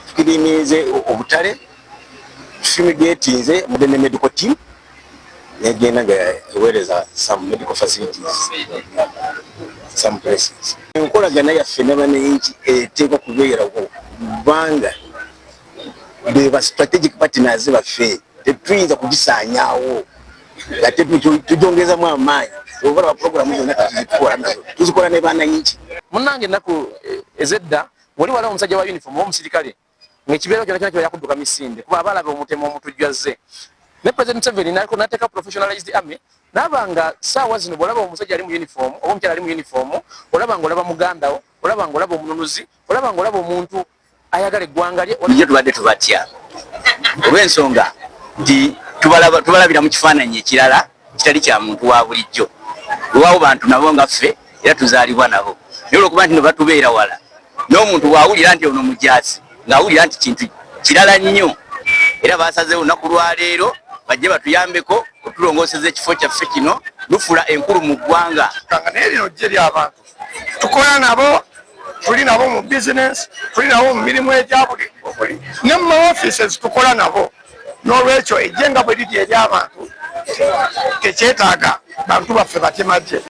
tukirimize obutale fumigatinze mudene medical team yagenda nga ewereza some medical facilities some places. Enkolagana yaffe n'abananchi eteekwa kubeera kubanga beba strategic partners baffe tetuyinza kugisaanyaawo ate tujongezaamu amaanyi oba programu zonna tuzikola ne bananchi. Munnange ennaku ezedda wali waliwo omusajja wa uniform w'omusirikale ng'ekibeera kyonna kiba yakudduka misinde kuba abalaba omutemu omutujjazze ne President Museveni n'ateeka professionalized army n'aba nga ssaawa zino bw'olaba omusajja ali mu uniform oba omukyala ali mu uniform olaba ng'olaba muganda wo olaba ng'olaba omununuzi olaba ng'olaba omuntu ayagala eggwanga lye. Nijjo tubadde tubatya olw'ensonga nti tubalabira mu kifaananyi ekirala kitali kya muntu wa bulijjo. Lwawo bantu nabo nga ffe era tuzaalibwa nabo naye olwokuba nti ne batubeera wala n'omuntu bw'awulira nti ono mujaasi ng'awulira nti kintu kirala nnyo era baasazeewo olunaku lwaleero bajje batuyambeko otulongooseza ekifo kyaffe kino lufula enkulu mu ggwanga. Naye lino ggye ly'abantu tukola nabo, tuli nabo mu bizinesi, tuli nabo mu mirimu egya buli ne mu maoffices tukola nabo. N'olwekyo ejje nga bwe liri ery'abantu tekyetaaga bantu baffe batemajje.